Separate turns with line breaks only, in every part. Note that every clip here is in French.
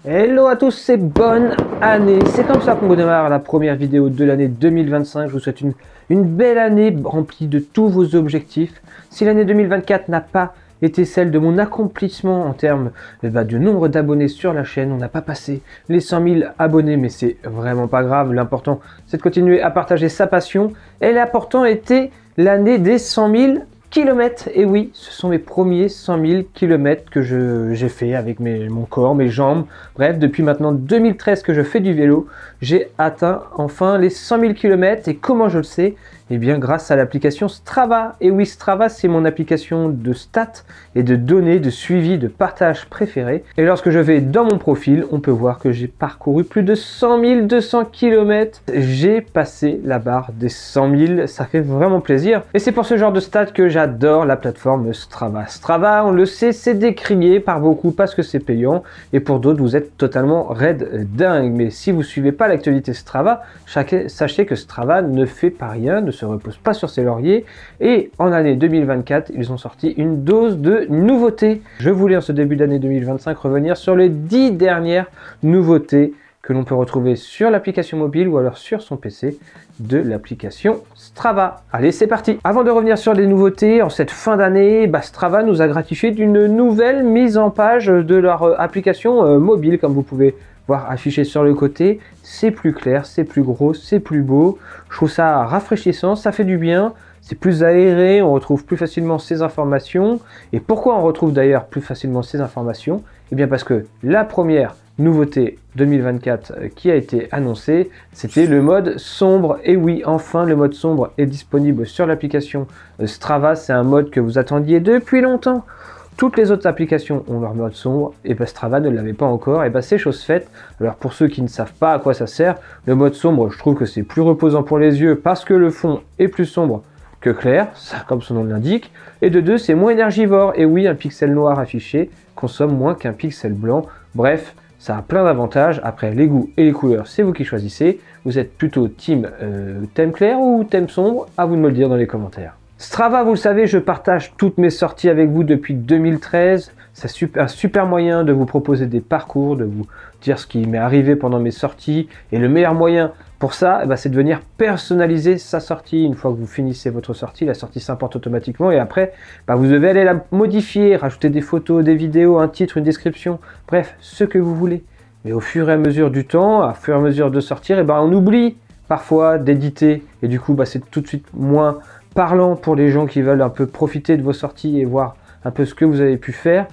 Hello à tous et bonne année. C'est comme ça qu'on démarre la première vidéo de l'année 2025. Je vous souhaite une belle année remplie de tous vos objectifs. Si l'année 2024 n'a pas été celle de mon accomplissement en termes de nombre d'abonnés sur la chaîne, on n'a pas passé les 100 000 abonnés, mais c'est vraiment pas grave. L'important, c'est de continuer à partager sa passion. Et l'important était l'année des 100 000 kilomètres. Et oui, ce sont mes premiers 100 000 kilomètres que j'ai fait avec mon corps, mes jambes. Bref, depuis maintenant 2013 que je fais du vélo, j'ai atteint enfin les 100 000 kilomètres. Et comment je le sais? Eh bien, grâce à l'application Strava. Et oui, Strava, c'est mon application de stats et de données, de suivi, de partage préférée. Et lorsque je vais dans mon profil, on peut voir que j'ai parcouru plus de 100 200 km. J'ai passé la barre des 100 000. Ça fait vraiment plaisir. Et c'est pour ce genre de stats que j'adore la plateforme Strava. Strava, on le sait, c'est décrié par beaucoup parce que c'est payant. Et pour d'autres, vous êtes totalement raide dingue. Mais si vous ne suivez pas l'actualité Strava, sachez que Strava ne fait pas rien, ne se repose pas sur ses lauriers, et en année 2024 ils ont sorti une dose de nouveautés. Je voulais en ce début d'année 2025 revenir sur les 10 dernières nouveautés que l'on peut retrouver sur l'application mobile ou alors sur son PC de l'application Strava. Allez, c'est parti. Avant de revenir sur les nouveautés, en cette fin d'année, Strava nous a gratifié d'une nouvelle mise en page de leur application mobile, comme vous pouvez voir affiché sur le côté. C'est plus clair, c'est plus gros, c'est plus beau. Je trouve ça rafraîchissant, ça fait du bien. C'est plus aéré, on retrouve plus facilement ces informations. Et pourquoi on retrouve d'ailleurs plus facilement ces informations? Eh bien parce que la première nouveauté 2024 qui a été annoncée, c'était le mode sombre. Et oui, enfin, le mode sombre est disponible sur l'application Strava. C'est un mode que vous attendiez depuis longtemps. Toutes les autres applications ont leur mode sombre, et Strava ne l'avait pas encore, et c'est chose faite. Alors pour ceux qui ne savent pas à quoi ça sert, le mode sombre, je trouve que c'est plus reposant pour les yeux parce que le fond est plus sombre que clair, ça comme son nom l'indique, et de deux, c'est moins énergivore. Et oui, un pixel noir affiché consomme moins qu'un pixel blanc. Bref, ça a plein d'avantages. Après, les goûts et les couleurs, c'est vous qui choisissez. Vous êtes plutôt team thème clair ou thème sombre? À vous de me le dire dans les commentaires. Strava, vous le savez, je partage toutes mes sorties avec vous depuis 2013. C'est un super moyen de vous proposer des parcours, de vous dire ce qui m'est arrivé pendant mes sorties. Et le meilleur moyen pour ça, c'est de venir personnaliser sa sortie. Une fois que vous finissez votre sortie, la sortie s'importe automatiquement. Et après, vous devez aller la modifier, rajouter des photos, des vidéos, un titre, une description. Bref, ce que vous voulez. Mais au fur et à mesure du temps, au fur et à mesure de sortir, on oublie parfois d'éditer. Et du coup, c'est tout de suite moins parlant pour les gens qui veulent un peu profiter de vos sorties et voir un peu ce que vous avez pu faire.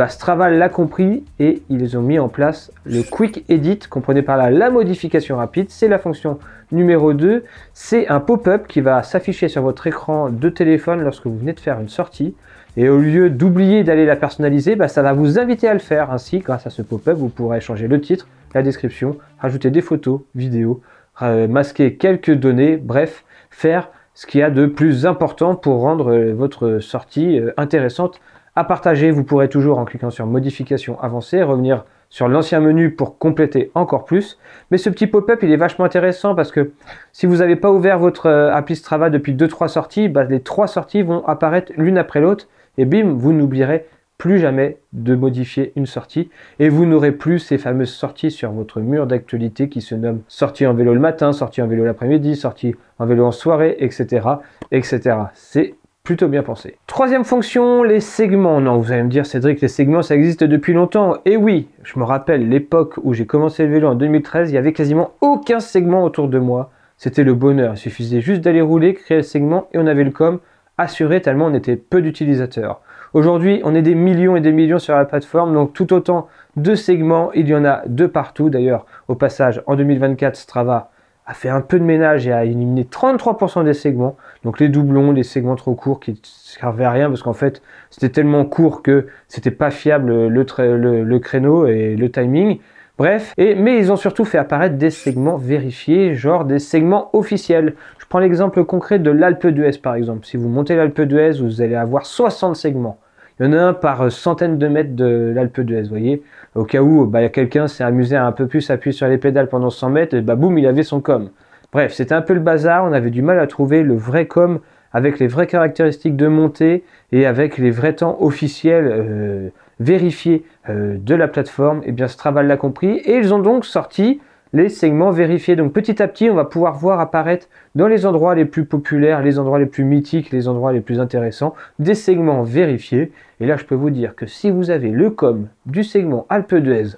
Strava l'a compris et ils ont mis en place le Quick Edit. Comprenez par là la modification rapide. C'est la fonction numéro 2. C'est un pop-up qui va s'afficher sur votre écran de téléphone lorsque vous venez de faire une sortie. Et au lieu d'oublier d'aller la personnaliser, ça va vous inviter à le faire. Ainsi, grâce à ce pop-up, vous pourrez changer le titre, la description, rajouter des photos, vidéos, masquer quelques données, bref, faire ce qu'il y a de plus important pour rendre votre sortie intéressante à partager. Vous pourrez toujours, en cliquant sur modification avancée, revenir sur l'ancien menu pour compléter encore plus. Mais ce petit pop-up, il est vachement intéressant parce que si vous n'avez pas ouvert votre appli Strava depuis 2-3 sorties, les 3 sorties vont apparaître l'une après l'autre et bim, vous n'oublierez plus jamais de modifier une sortie et vous n'aurez plus ces fameuses sorties sur votre mur d'actualité qui se nomment sortie en vélo le matin, sortie en vélo l'après-midi, sortie en vélo en soirée, etc. etc. C'est plutôt bien pensé. Troisième fonction, les segments. Non, vous allez me dire, Cédric, les segments, ça existe depuis longtemps. Et oui, je me rappelle l'époque où j'ai commencé le vélo en 2013, il n'y avait quasiment aucun segment autour de moi. C'était le bonheur. Il suffisait juste d'aller rouler, créer le segment et on avait le com assuré tellement on était peu d'utilisateurs. Aujourd'hui, on est des millions et des millions sur la plateforme, donc tout autant de segments, il y en a de partout. D'ailleurs, au passage, en 2024, Strava a fait un peu de ménage et a éliminé 33% des segments. Donc les doublons, les segments trop courts qui ne servaient à rien parce qu'en fait, c'était tellement court que c'était pas fiable le créneau et le timing. Bref, mais ils ont surtout fait apparaître des segments vérifiés, genre des segments officiels. Je prends l'exemple concret de l'Alpe d'Huez par exemple. Si vous montez l'Alpe d'Huez, vous allez avoir 60 segments. Il y en a un par centaines de mètres de l'Alpe d'Huez, vous voyez. Au cas où quelqu'un s'est amusé à un peu plus appuyer sur les pédales pendant 100 mètres, et boum, il avait son com. Bref, c'était un peu le bazar, on avait du mal à trouver le vrai com avec les vraies caractéristiques de montée et avec les vrais temps officiels vérifiés de la plateforme, et bien Strava l'a compris et ils ont donc sorti les segments vérifiés. Donc petit à petit, on va pouvoir voir apparaître dans les endroits les plus populaires, les endroits les plus mythiques, les endroits les plus intéressants, des segments vérifiés. Et là, je peux vous dire que si vous avez le com du segment Alpe d'Huez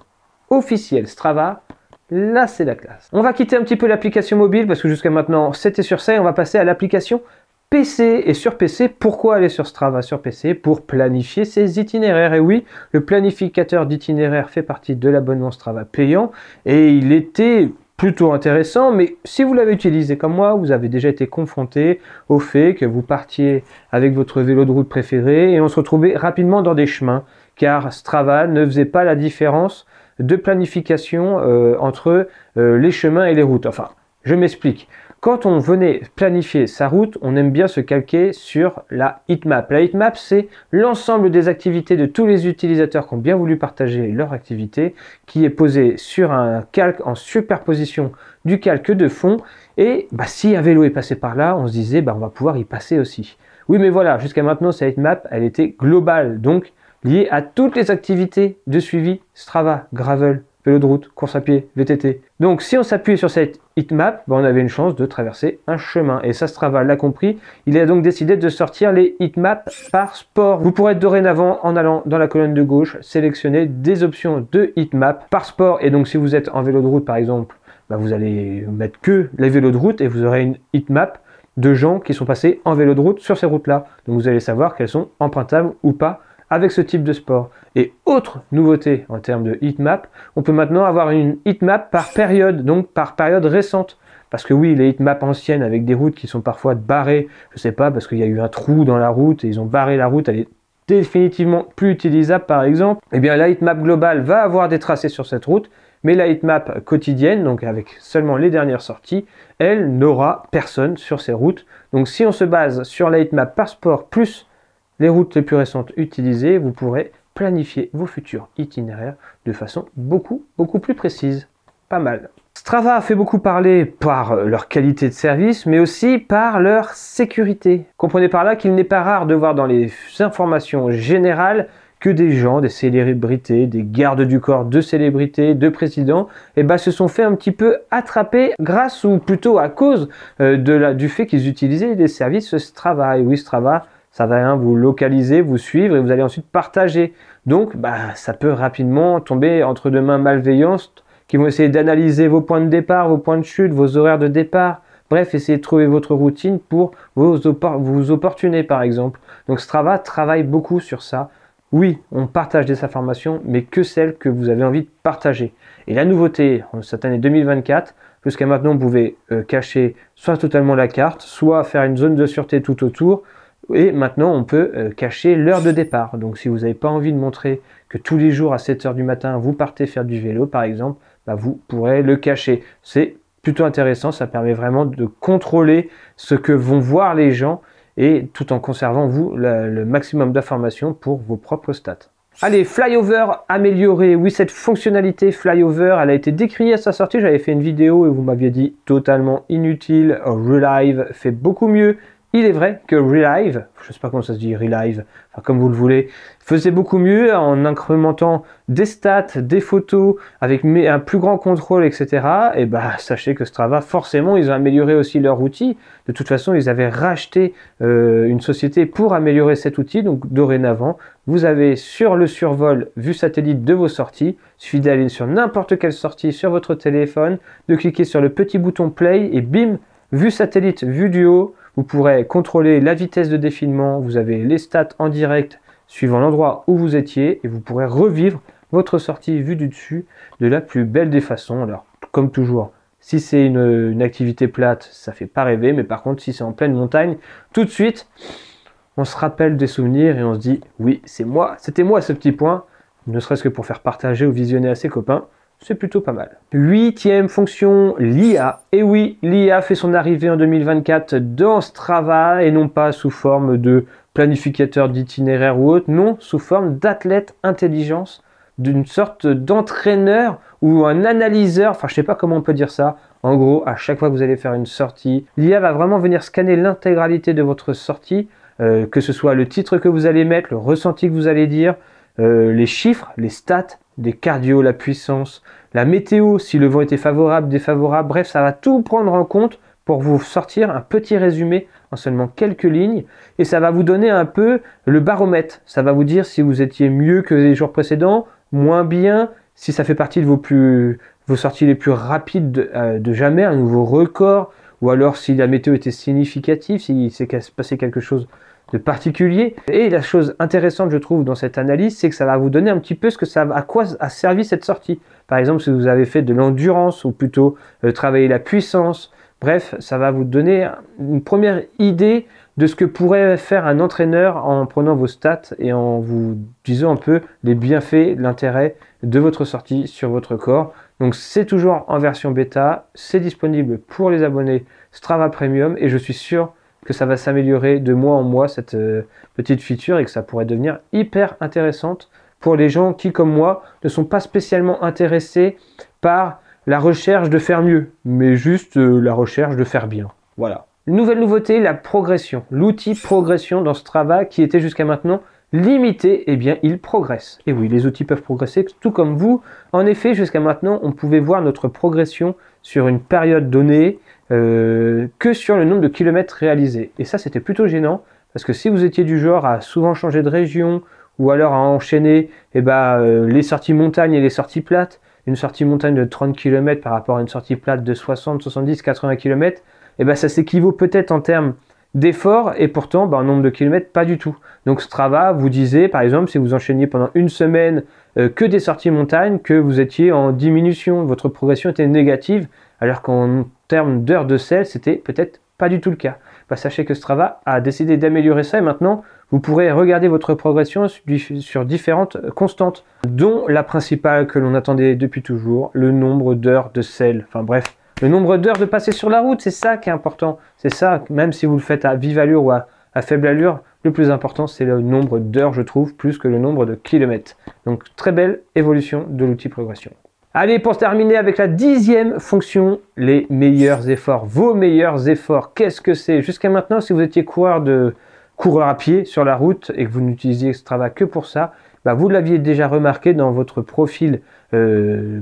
officiel Strava, là, c'est la classe. On va quitter un petit peu l'application mobile parce que jusqu'à maintenant, c'était sur ça et on va passer à l'application PC. Et sur PC, pourquoi aller sur Strava sur PC? Pour planifier ses itinéraires. Et oui, le planificateur d'itinéraires fait partie de l'abonnement Strava payant et il était plutôt intéressant, mais si vous l'avez utilisé comme moi, vous avez déjà été confronté au fait que vous partiez avec votre vélo de route préféré et on se retrouvait rapidement dans des chemins, car Strava ne faisait pas la différence de planification entre les chemins et les routes. Enfin, je m'explique. Quand on venait planifier sa route, on aime bien se calquer sur la heatmap. La heatmap, c'est l'ensemble des activités de tous les utilisateurs qui ont bien voulu partager leur activité, qui est posée sur un calque en superposition du calque de fond. Et si un vélo est passé par là, on se disait on va pouvoir y passer aussi. Oui, mais voilà, jusqu'à maintenant, cette heatmap, elle était globale, donc liée à toutes les activités de suivi Strava, gravel, vélo de route, course à pied, VTT. Donc si on s'appuie sur cette heatmap, on avait une chance de traverser un chemin. Et ça, Strava l'a compris. Il a donc décidé de sortir les heatmaps par sport. Vous pourrez dorénavant, en allant dans la colonne de gauche, sélectionner des options de heatmap par sport. Et donc si vous êtes en vélo de route par exemple, vous allez mettre que les vélos de route et vous aurez une heatmap de gens qui sont passés en vélo de route sur ces routes-là. Donc vous allez savoir qu'elles sont empruntables ou pas avec ce type de sport. Et autre nouveauté en termes de heatmap, on peut maintenant avoir une heatmap par période, donc par période récente. Parce que oui, les heatmaps anciennes avec des routes qui sont parfois barrées, je sais pas, parce qu'il y a eu un trou dans la route et ils ont barré la route, elle est définitivement plus utilisable par exemple, et bien la heatmap globale va avoir des tracés sur cette route, mais la heatmap quotidienne, donc avec seulement les dernières sorties, elle n'aura personne sur ces routes. Donc si on se base sur la heatmap par sport plus les routes les plus récentes utilisées, vous pourrez planifier vos futurs itinéraires de façon beaucoup plus précise. Pas mal. Strava a fait beaucoup parler par leur qualité de service, mais aussi par leur sécurité. Comprenez par là qu'il n'est pas rare de voir dans les informations générales que des gens, des célébrités, des gardes du corps de célébrités, de présidents, se sont fait un petit peu attraper grâce ou plutôt à cause du fait qu'ils utilisaient des services Strava. Et oui, Strava, ça va vous localiser, vous suivre et vous allez ensuite partager. Donc, ça peut rapidement tomber entre deux mains malveillantes qui vont essayer d'analyser vos points de départ, vos points de chute, vos horaires de départ. Bref, essayez de trouver votre routine pour vous opportuner, par exemple. Donc, Strava travaille beaucoup sur ça. Oui, on partage des informations, mais que celles que vous avez envie de partager. Et la nouveauté, en cette année 2024, jusqu'à maintenant, vous pouvez cacher soit totalement la carte, soit faire une zone de sûreté tout autour. Et maintenant, on peut cacher l'heure de départ. Donc, si vous n'avez pas envie de montrer que tous les jours à 7 h du matin, vous partez faire du vélo, par exemple, vous pourrez le cacher. C'est plutôt intéressant, ça permet vraiment de contrôler ce que vont voir les gens et tout en conservant, vous, le maximum d'informations pour vos propres stats. Allez, Flyover amélioré. Oui, cette fonctionnalité Flyover, elle a été décriée à sa sortie. J'avais fait une vidéo et vous m'aviez dit totalement inutile. Relive fait beaucoup mieux. Il est vrai que Relive, je ne sais pas comment ça se dit, Relive, enfin comme vous le voulez, faisait beaucoup mieux en incrémentant des stats, des photos, avec un plus grand contrôle, etc. Et sachez que Strava, forcément, ils ont amélioré aussi leur outil. De toute façon, ils avaient racheté une société pour améliorer cet outil. Donc dorénavant, vous avez sur le survol vue satellite de vos sorties. Il suffit d'aller sur n'importe quelle sortie sur votre téléphone, de cliquer sur le petit bouton play et bim, vue satellite, vue du haut. Vous pourrez contrôler la vitesse de défilement, vous avez les stats en direct suivant l'endroit où vous étiez et vous pourrez revivre votre sortie vue du dessus de la plus belle des façons. Alors, comme toujours, si c'est une activité plate, ça fait pas rêver, mais par contre, si c'est en pleine montagne, tout de suite, on se rappelle des souvenirs et on se dit, oui, c'est moi, c'était moi ce petit point, ne serait-ce que pour faire partager ou visionner à ses copains. C'est plutôt pas mal. 8e fonction, l'IA. Et oui, l'IA fait son arrivée en 2024 dans Strava et non pas sous forme de planificateur d'itinéraire ou autre, non, sous forme d'athlète intelligence, d'une sorte d'entraîneur ou un analyseur, enfin je sais pas comment on peut dire ça. En gros, à chaque fois que vous allez faire une sortie, l'IA va vraiment venir scanner l'intégralité de votre sortie, que ce soit le titre que vous allez mettre, le ressenti que vous allez dire, les chiffres, les stats, des cardio, la puissance, la météo, si le vent était favorable, défavorable, bref, ça va tout prendre en compte pour vous sortir un petit résumé en seulement quelques lignes et ça va vous donner un peu le baromètre. Ça va vous dire si vous étiez mieux que les jours précédents, moins bien, si ça fait partie de vos sorties les plus rapides de jamais, un nouveau record, ou alors si la météo était significative, s'il s'est passé quelque chose de particulier. Et la chose intéressante, je trouve, dans cette analyse, c'est que ça va vous donner un petit peu à quoi a servi cette sortie. Par exemple, si vous avez fait de l'endurance ou plutôt travailler la puissance. Bref, ça va vous donner une première idée de ce que pourrait faire un entraîneur en prenant vos stats et en vous disant un peu les bienfaits, l'intérêt de votre sortie sur votre corps. Donc c'est toujours en version bêta, c'est disponible pour les abonnés Strava Premium et je suis sûr que ça va s'améliorer de mois en mois cette petite feature et que ça pourrait devenir hyper intéressante pour les gens qui, comme moi, ne sont pas spécialement intéressés par la recherche de faire mieux, mais juste la recherche de faire bien. Voilà. Nouvelle nouveauté, la progression. L'outil progression dans Strava qui était jusqu'à maintenant limité, eh bien il progresse. Et oui, les outils peuvent progresser tout comme vous. En effet, jusqu'à maintenant, on pouvait voir notre progression sur une période donnée que sur le nombre de kilomètres réalisés. Et ça, c'était plutôt gênant parce que si vous étiez du genre à souvent changer de région ou alors à enchaîner les sorties montagne et les sorties plates, une sortie montagne de 30 km par rapport à une sortie plate de 60, 70, 80 km, ça s'équivaut peut-être en termes d'effort et pourtant en nombre de kilomètres pas du tout. Donc Strava vous disait par exemple si vous enchaîniez pendant une semaine que des sorties montagne, que vous étiez en diminution, votre progression était négative, alors qu'en termes d'heures de selle, c'était peut-être pas du tout le cas. Sachez que Strava a décidé d'améliorer ça et maintenant vous pourrez regarder votre progression sur différentes constantes, dont la principale que l'on attendait depuis toujours, le nombre d'heures de selle. Enfin bref, le nombre d'heures de passer sur la route, c'est ça qui est important. C'est ça, même si vous le faites à vive allure ou à faible allure, le plus important c'est le nombre d'heures, je trouve, plus que le nombre de kilomètres. Donc très belle évolution de l'outil progression. Allez, pour terminer avec la 10e fonction, les meilleurs efforts. Vos meilleurs efforts, qu'est-ce que c'est? Jusqu'à maintenant, si vous étiez coureur à pied sur la route et que vous n'utilisiez Strava que pour ça, vous l'aviez déjà remarqué dans votre profil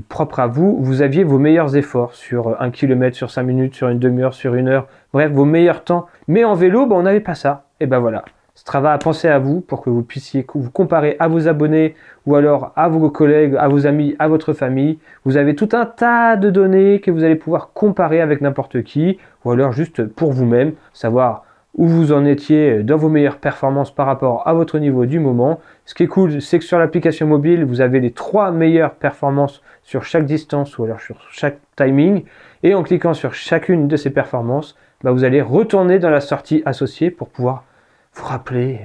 propre à vous, vous aviez vos meilleurs efforts sur 1 km, sur 5 minutes, sur une demi-heure, sur une heure, bref, vos meilleurs temps. Mais en vélo, on n'avait pas ça. Et voilà. Strava a pensé à vous pour que vous puissiez vous comparer à vos abonnés ou alors à vos collègues, à vos amis, à votre famille. Vous avez tout un tas de données que vous allez pouvoir comparer avec n'importe qui ou alors juste pour vous-même, savoir où vous en étiez dans vos meilleures performances par rapport à votre niveau du moment. Ce qui est cool, c'est que sur l'application mobile, vous avez les 3 meilleures performances sur chaque distance ou alors sur chaque timing. Et en cliquant sur chacune de ces performances, vous allez retourner dans la sortie associée pour pouvoir vous rappeler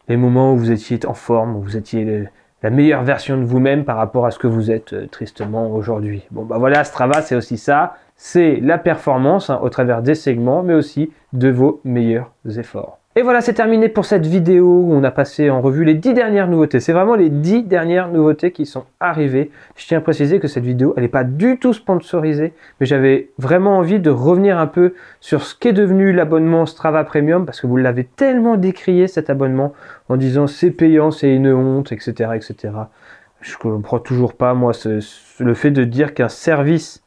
les moments où vous étiez en forme, où vous étiez la meilleure version de vous-même par rapport à ce que vous êtes tristement aujourd'hui. Voilà, Strava, c'est aussi ça. C'est la performance au travers des segments, mais aussi de vos meilleurs efforts. Et voilà, c'est terminé pour cette vidéo où on a passé en revue les 10 dernières nouveautés. C'est vraiment les 10 dernières nouveautés qui sont arrivées. Je tiens à préciser que cette vidéo, elle n'est pas du tout sponsorisée, mais j'avais vraiment envie de revenir un peu sur ce qu'est devenu l'abonnement Strava Premium, parce que vous l'avez tellement décrié cet abonnement, en disant c'est payant, c'est une honte, etc. etc. Je ne comprends toujours pas, moi, le fait de dire qu'un service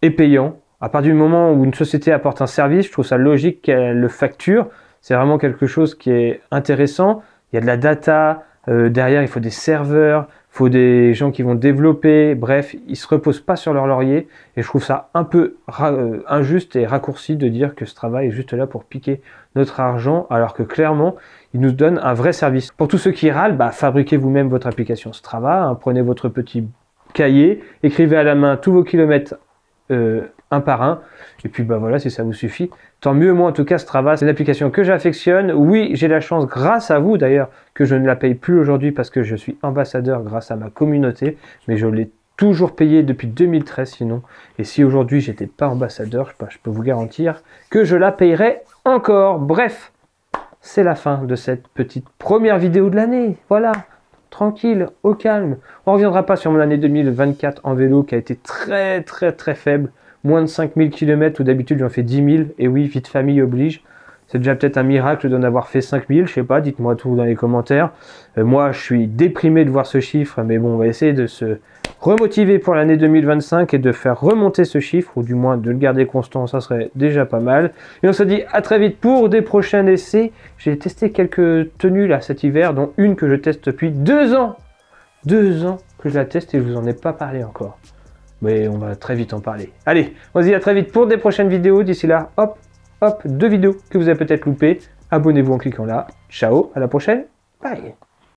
est payant. À partir du moment où une société apporte un service, je trouve ça logique qu'elle le facture. C'est vraiment quelque chose qui est intéressant. Il y a de la data, derrière il faut des serveurs, il faut des gens qui vont développer. Bref, ils ne se reposent pas sur leur laurier. Et je trouve ça un peu injuste et raccourci de dire que ce travail est juste là pour piquer notre argent, alors que clairement, il nous donne un vrai service. Pour tous ceux qui râlent, fabriquez vous-même votre application Strava. Prenez votre petit cahier, écrivez à la main tous vos kilomètres un par un, et puis voilà, si ça vous suffit, tant mieux. Moi en tout cas, Strava, c'est une application que j'affectionne. Oui, j'ai la chance, grâce à vous d'ailleurs, que je ne la paye plus aujourd'hui parce que je suis ambassadeur grâce à ma communauté, mais je l'ai toujours payé depuis 2013 sinon, et si aujourd'hui j'étais pas ambassadeur, je peux vous garantir que je la payerais encore. Bref, c'est la fin de cette petite première vidéo de l'année, voilà. Tranquille, au calme. On ne reviendra pas sur mon année 2024 en vélo qui a été très très très faible. Moins de 5000 km où d'habitude j'en fais 10 000. Et oui, vie de famille oblige. C'est déjà peut-être un miracle d'en avoir fait 5000, je sais pas, dites-moi tout dans les commentaires. Moi, je suis déprimé de voir ce chiffre, mais bon, on va essayer de se remotiver pour l'année 2025 et de faire remonter ce chiffre, ou du moins de le garder constant, ça serait déjà pas mal. Et on se dit à très vite pour des prochains essais. J'ai testé quelques tenues là cet hiver, dont une que je teste depuis 2 ans. 2 ans que je la teste et je vous en ai pas parlé encore. Mais on va très vite en parler. Allez, on se dit à très vite pour des prochaines vidéos. D'ici là, hop, hop, 2 vidéos que vous avez peut-être loupées. Abonnez-vous en cliquant là. Ciao, à la prochaine. Bye.